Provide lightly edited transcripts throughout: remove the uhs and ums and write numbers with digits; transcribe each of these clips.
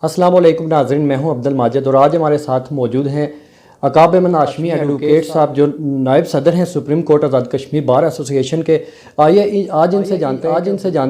अस्सलाम वालेकुम नाज़रीन, मैं हूं अब्दुल माजिद और आज हमारे साथ मौजूद हैं अकाब अहमद हाशमी एडवोकेट साहब जो नायब सदर हैं supreme court Azad Kashmir bar association के। आइए आज इनसे जानते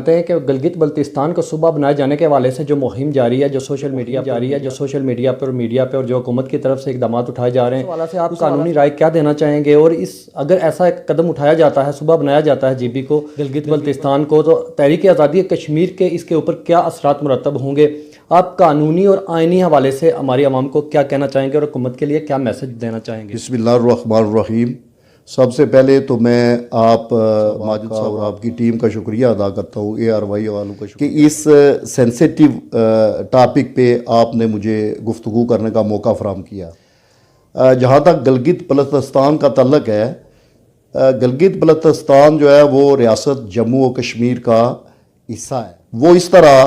हैं कि गिलगित बल्तिस्तान को सूबा बनाए जाने के हवाले से जो मुहिम जारी है, जो सोशल मीडिया पर और जो हुकूमत की तरफ से इकदाम उठाए जा रहे हैं, वाला से आप कानूनी राय क्या देना चाहेंगे? और इस अगर ऐसा एक कदम उठाया जाता है, सूबा बनाया जाता है GB को, गिलगित बल्तिस्तान को, तो तहरीक आज़ादी कश्मीर के इसके ऊपर क्या असरात मुरतब होंगे? आप कानूनी और आइनी हवाले से हमारी आवाम को क्या कहना चाहेंगे और हुकूमत के लिए क्या मैसेज देना चाहेंगे? बिस्मिल्लाहिर्रहमानिर्रहीम। सबसे पहले तो मैं आप माजिद साहब और आपकी टीम का शुक्रिया अदा करता हूँ, ARY वालों का कि इस सेंसिटिव टॉपिक पे आपने मुझे गुफ्तगू करने का मौका फराहम किया। जहाँ तक गिलगित बल्तिस्तान का तल्लक है, गिलगित बल्तिस्तान जो है वो रियासत जम्मू और कश्मीर का हिस्सा है। वो इस तरह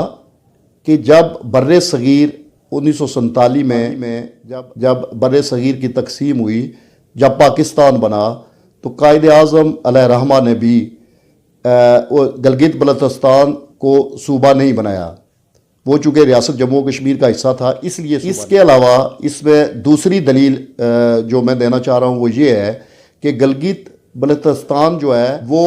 कि जब बर्रे सगीर 1947 में जब बर्रे सगीर की तकसीम हुई, जब पाकिस्तान बना, तो कायद आज़म अलैहि रहमा ने भी गिलगित बल्तिस्तान को सूबा नहीं बनाया। वो चूँकि रियासत जम्मू कश्मीर का हिस्सा था, इसलिए इसके अलावा इसमें दूसरी दलील जो मैं देना चाह रहा हूँ वो ये है कि गिलगित बल्तिस्तान जो है वो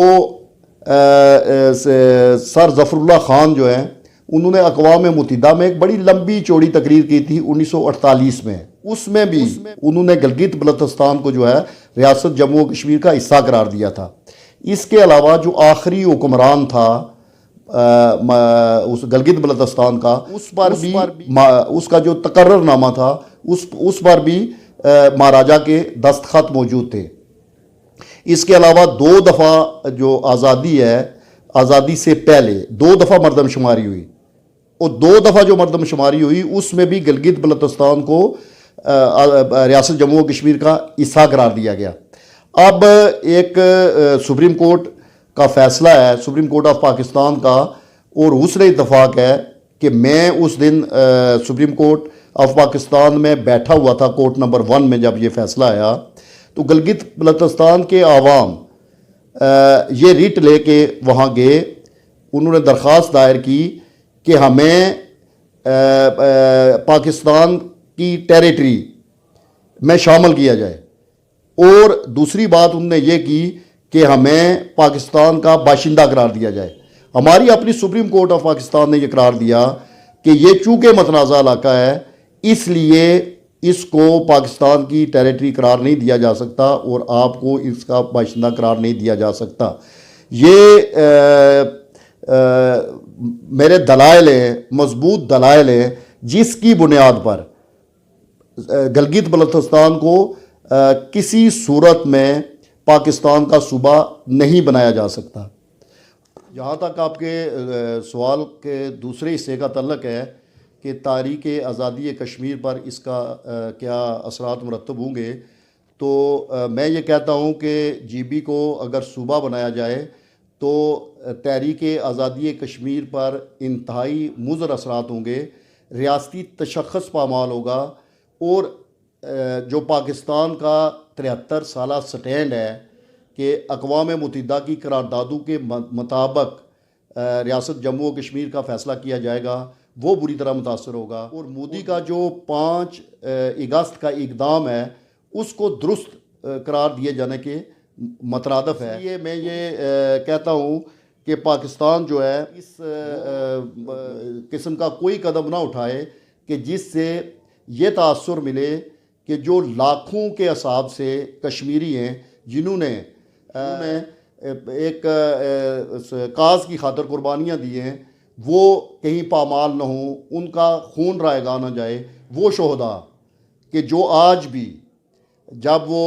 सर ज़फ़रुल्लाह ख़ान जो है उन्होंने अक़वाम मुत्तहिदा में एक बड़ी लंबी चौड़ी तकरीर की थी 1948 में। उसमें भी उन्होंने गिलगित बल्तिस्तान को जो है रियासत जम्मू कश्मीर का हिस्सा करार दिया था। इसके अलावा जो आखिरी हुक्मरान था उस गिलगित बल्तिस्तान का, उस पर भी उसका जो तकर्ररनामा था उस पर भी महाराजा के दस्तखत मौजूद थे। इसके अलावा 2 दफ़ा जो आज़ादी है, आज़ादी से पहले 2 दफ़ा मरदमशुमारी हुई, और 2 दफ़ा जो मरदमशुमारी हुई उसमें भी गिलगित बल्तिस्तान को रियासत जम्मू कश्मीर का हिस्सा करार दिया गया। अब एक सुप्रीम कोर्ट का फ़ैसला है, सुप्रीम कोर्ट ऑफ पाकिस्तान का, और हुस्न इत्तफ़ाक़ है कि मैं उस दिन सुप्रीम कोर्ट ऑफ पाकिस्तान में बैठा हुआ था, कोर्ट नंबर 1 में जब ये फ़ैसला आया, तो गिलगित बल्तिस्तान के आवाम ये रिट लेके वहाँ गए। उन्होंने दरख्वास्त दायर की कि हमें पाकिस्तान की टेरिटरी में शामिल किया जाए, और दूसरी बात उन्होंने ये की कि हमें पाकिस्तान का बाशिंदा करार दिया जाए। हमारी अपनी सुप्रीम कोर्ट ऑफ पाकिस्तान ने यह करार दिया कि ये चूँकि मतनाज़ा इलाका है, इसलिए इसको पाकिस्तान की टेरिटरी करार नहीं दिया जा सकता और आपको इसका बाशिंदा करार नहीं दिया जा सकता। ये मेरे दलाइल हैं, मजबूत दलाइल हैं, जिसकी बुनियाद पर गिलगित बल्तिस्तान को किसी सूरत में पाकिस्तान का सूबा नहीं बनाया जा सकता। जहाँ तक आपके सवाल के दूसरे हिस्से का तल्लक है कि तारीख़ आज़ादी कश्मीर पर इसका क्या असरात मुरतब होंगे, तो मैं ये कहता हूँ कि GB को अगर सूबा बनाया जाए तो तहरीक आज़ादी कश्मीर पर इंतहाई मुज़र असरात होंगे, रियासती तशख़्ख़ुस पामाल होगा, और जो पाकिस्तान का 73 साला स्टैंड है कि अक़वाम मुत्तहिदा की करारदादों के मुताबिक रियासत जम्मू कश्मीर का फ़ैसला किया जाएगा, वो बुरी तरह मुतासर होगा। और मोदी का जो 5 अगस्त का इक़दाम है उसको दुरुस्त करार दिए जाने के मतरादफ है। ये मैं ये कहता हूँ कि पाकिस्तान जो है इस किस्म का कोई कदम ना उठाए कि जिससे ये तासुर मिले कि जो लाखों के हिसाब से कश्मीरी हैं जिन्होंने एक काज की खातर कुर्बानियाँ दी हैं, वो कहीं पामाल न हो, उनका खून रायगा ना जाए। वो शोहदा कि जो आज भी जब वो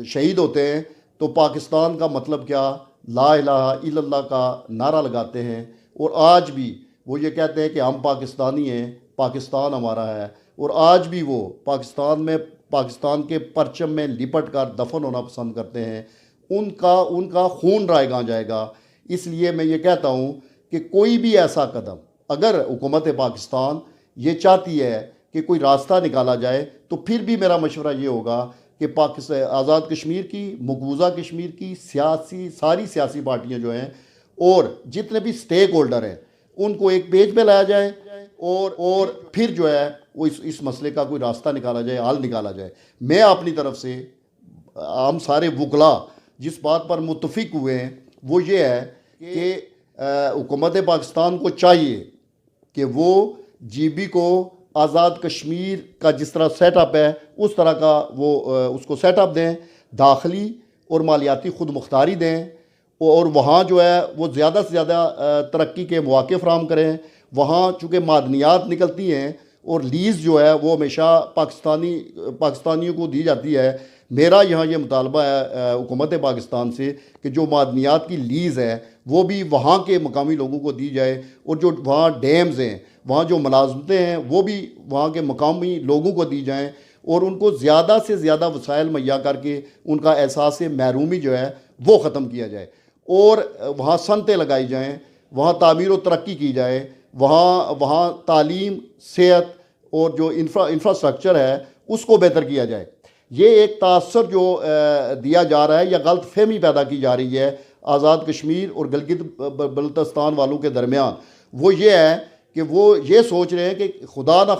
शहीद होते हैं तो पाकिस्तान का मतलब क्या, ला इलाहा इल्लल्लाह का नारा लगाते हैं, और आज भी वो ये कहते हैं कि हम पाकिस्तानी हैं, पाकिस्तान हमारा है, और आज भी वो पाकिस्तान के परचम में लिपट कर दफन होना पसंद करते हैं। उनका खून रायगा जाएगा। इसलिए मैं ये कहता हूँ कि कोई भी ऐसा कदम, अगर हुकूमत पाकिस्तान ये चाहती है कि कोई रास्ता निकाला जाए, तो फिर भी मेरा मशवरा ये होगा कि पाकिस्तान आज़ाद कश्मीर की, मकबूजा कश्मीर की सारी सियासी पार्टियां जो हैं और जितने भी स्टेक होल्डर हैं उनको एक पेज पे लाया जाए और फिर जो है वो इस मसले का कोई रास्ता निकाला जाए, हल निकाला जाए। मैं अपनी तरफ से, हम सारे वकला जिस बात पर मुत्तफिक हुए हैं वो ये है कि हुकूमत पाकिस्तान को चाहिए कि वो GB को आज़ाद कश्मीर का जिस तरह सेटअप है उस तरह का वो उसको सेटअप दें, दाखिली और मालियाती खुद मुख्तारी दें, और वहाँ जो है वो ज़्यादा से ज़्यादा तरक्की के मौके फराहम करें। वहाँ चूँकि मादनियात निकलती हैं और लीज़ जो है वो हमेशा पाकिस्तानियों को दी जाती है। मेरा यहाँ ये मुतालबा है हुकूमत पाकिस्तान से कि जो मादनियात की लीज़ है वो भी वहाँ के मकामी लोगों को दी जाए, और जो वहाँ डैम्स हैं, वहाँ जो मुलाजमतें हैं वो भी वहाँ के मकामी लोगों को दी जाएँ, और उनको ज़्यादा से ज़्यादा वसाइल मुहैया करके उनका एहसास महरूमी जो है वो ख़त्म किया जाए, और वहाँ सनतें लगाई जाएँ, वहाँ तामीर व तरक्की की जाए, वहाँ तालीम, सेहत और जो इंफ्रास्ट्रक्चर है उसको बेहतर किया जाए। ये एक तासर जो दिया जा रहा है या गलत फहमी पैदा की जा रही है आज़ाद कश्मीर और गिलगित बल्तिस्तान वालों के दरमियान, वो ये है कि वो ये सोच रहे हैं कि खुदा न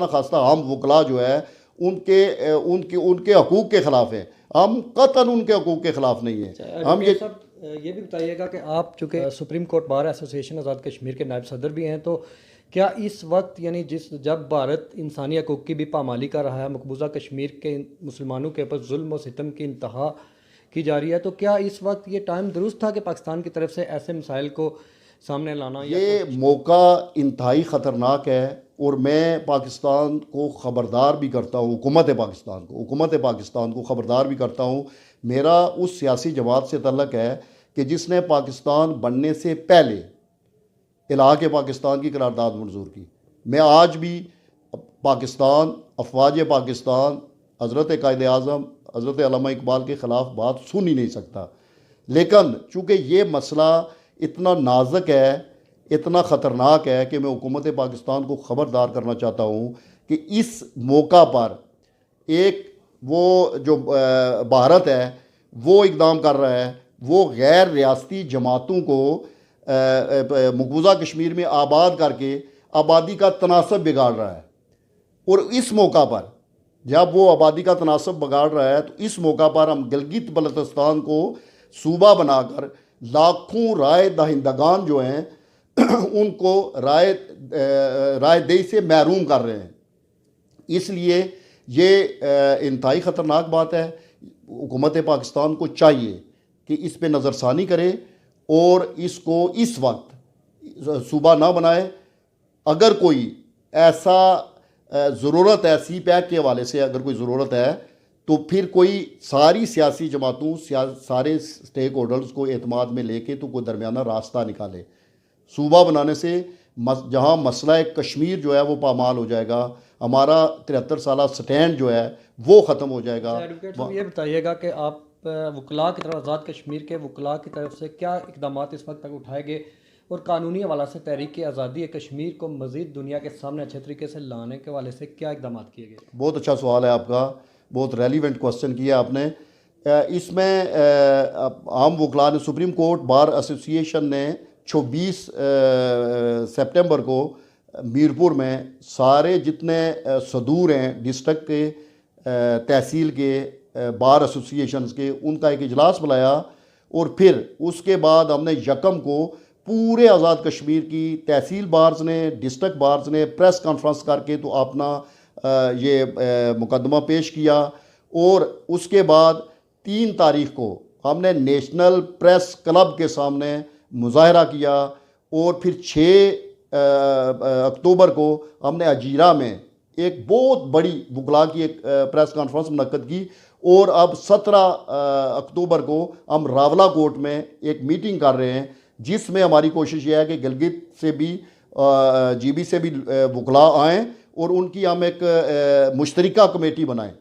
खास्ता हम वकला जो है उनके हकूक़ के ख़िलाफ़ हैं। हम कतन उनके हकूक़ के ख़िलाफ़ नहीं हैं। हम ये भी बताइएगा कि आप चूँकि supreme court bar association Azad Kashmir के नायब सदर भी हैं, तो क्या इस वक्त यानी जब भारत इंसानी हकूक़ की भी पामाली कर रहा है, मकबूजा कश्मीर के मुसलमानों के ऊपर जुल्म और सितम की इंतहा की जा रही है, तो क्या इस वक्त ये टाइम दुरुस्त था कि पाकिस्तान की तरफ से ऐसे मसाइल को सामने लाना? ये मौका इंतहाई ख़तरनाक है, और मैं पाकिस्तान को ख़बरदार भी करता हूँ, हुकूमत पाकिस्तान को ख़बरदार भी करता हूँ। मेरा उस सियासी जमात से तल्लक़ है कि जिसने पाकिस्तान बनने से पहले इलाक़ पाकिस्तान की करारदाद मंजूर की। मैं आज भी पाकिस्तान, अफवाज पाकिस्तान, हज़रत कायद आज़म हज़रत अल्लामा इकबाल के ख़िलाफ़ बात सुन ही नहीं सकता, लेकिन चूँकि ये मसला इतना नाजुक है, इतना ख़तरनाक है कि मैं हुकूमत पाकिस्तान को ख़बरदार करना चाहता हूँ कि इस मौका पर एक वो जो भारत है वो इक़दाम कर रहा है, वो गैर रियासती जमातों को मकबूजा कश्मीर में आबाद करके आबादी का तनासब बिगाड़ रहा है। और इस मौका पर जब वो आबादी का तनासब बिगाड़ रहा है, तो इस मौका पर हम गिलगित बल्तिस्तान को सूबा बनाकर लाखों राय दहिंदगान जो हैं उनको राय दही से महरूम कर रहे हैं। इसलिए ये इंतहाई ख़तरनाक बात है। हुकूमत पाकिस्तान को चाहिए कि इस पे नज़रसानी करे और इसको इस वक्त सूबा ना बनाए। अगर कोई ऐसा ज़रूरत है, सी पैक के हवाले से अगर कोई ज़रूरत है, तो फिर कोई सारी सियासी जमातों, सारे स्टेक होल्डर्स को एतमाद में लेके तो कोई दरमियाना रास्ता निकाले। सूबा बनाने से जहाँ मसला कश्मीर जो है वो पामाल हो जाएगा, हमारा 73 साल स्टैंड जो है वो ख़त्म हो जाएगा। एडवोकेट साहब, ये बताइएगा कि आप वकला की तरफ, आज़ाद कश्मीर के वकला की तरफ से क्या इक़दाम इस वक्त तक उठाए गए, और कानूनी हवाला से तहरीक आज़ादी कश्मीर को मज़ीद दुनिया के सामने अच्छे तरीके से लाने के हवाले से क्या इक़दाम किए गए? बहुत अच्छा सवाल है आपका, बहुत रेलिवेंट क्वेश्चन किया आपने। इसमें आम वकला ने, सुप्रीम कोर्ट बार एसोसिएशन ने 26 सितंबर को मीरपुर में सारे जितने सदूर हैं डिस्ट्रिक्ट के, तहसील के, बार एसोसिएशंस के, उनका एक इजलास बुलाया, और फिर उसके बाद हमने यकम को पूरे आज़ाद कश्मीर की तहसील बार्स ने, डिस्ट्रिक्ट बार्स ने प्रेस कॉन्फ्रेंस करके तो अपना ये मुकदमा पेश किया। और उसके बाद 3 तारीख को हमने नेशनल प्रेस क्लब के सामने मुजाहरा किया, और फिर 6 अक्टूबर को हमने अजीरा में एक बहुत बड़ी वकला की एक प्रेस कॉन्फ्रेंस मुनक्कद की, और अब 17 अक्टूबर को हम रावला कोर्ट में एक मीटिंग कर रहे हैं, जिसमें हमारी कोशिश यह है कि गिलगित से भी GB से भी वकला आएँ और उनकी हम एक मुश्तरका कमेटी बनाएं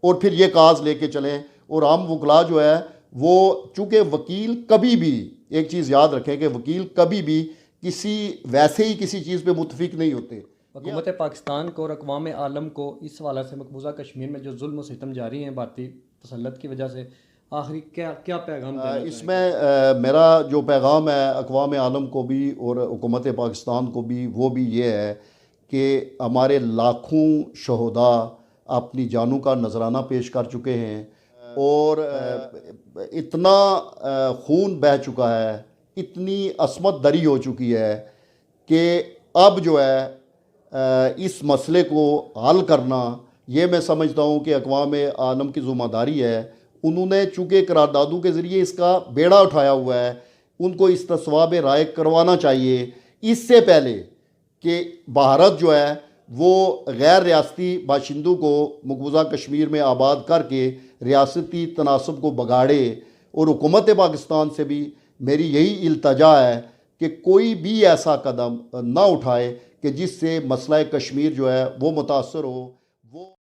और फिर ये काज लेके चलें। और हम वकला जो है वो, चूँकि वकील कभी भी, एक चीज़ याद रखें कि वकील कभी भी वैसे ही किसी चीज़ पे मुतफिक नहीं होते। हुकूमत पाकिस्तान को और अक़वाम आलम को इस हवाले से मकबूजा कश्मीर में जो जुल्म और सितम जारी हैं भारतीय तसल्लुत की वजह से, आखिरी क्या क्या पैगाम देना चाहेंगे? इसमें मेरा जो पैगाम है अक़वाम आलम को भी और हुकूमत पाकिस्तान को भी, वो भी ये है कि हमारे लाखों शहदा अपनी जानों का नजराना पेश कर चुके हैं और इतना खून बह चुका है, इतनी असमत दरी हो चुकी है कि अब जो है इस मसले को हल करना, ये मैं समझता हूँ कि अक़वाम आलम की ज़िम्मेदारी है। उन्होंने चूँकि करारदादों के ज़रिए इसका बेड़ा उठाया हुआ है, उनको इस्तिस्वाब राय करवाना चाहिए इससे पहले कि भारत जो है वो गैर रियासती बाशिंदों को मकबूजा कश्मीर में आबाद करके रियासती तनासब को बगाड़े। और हुकूमत पाकिस्तान से भी मेरी यही इल्तजा है कि कोई भी ऐसा कदम ना उठाए कि जिससे मसला कश्मीर जो है वो मुतासर हो। वो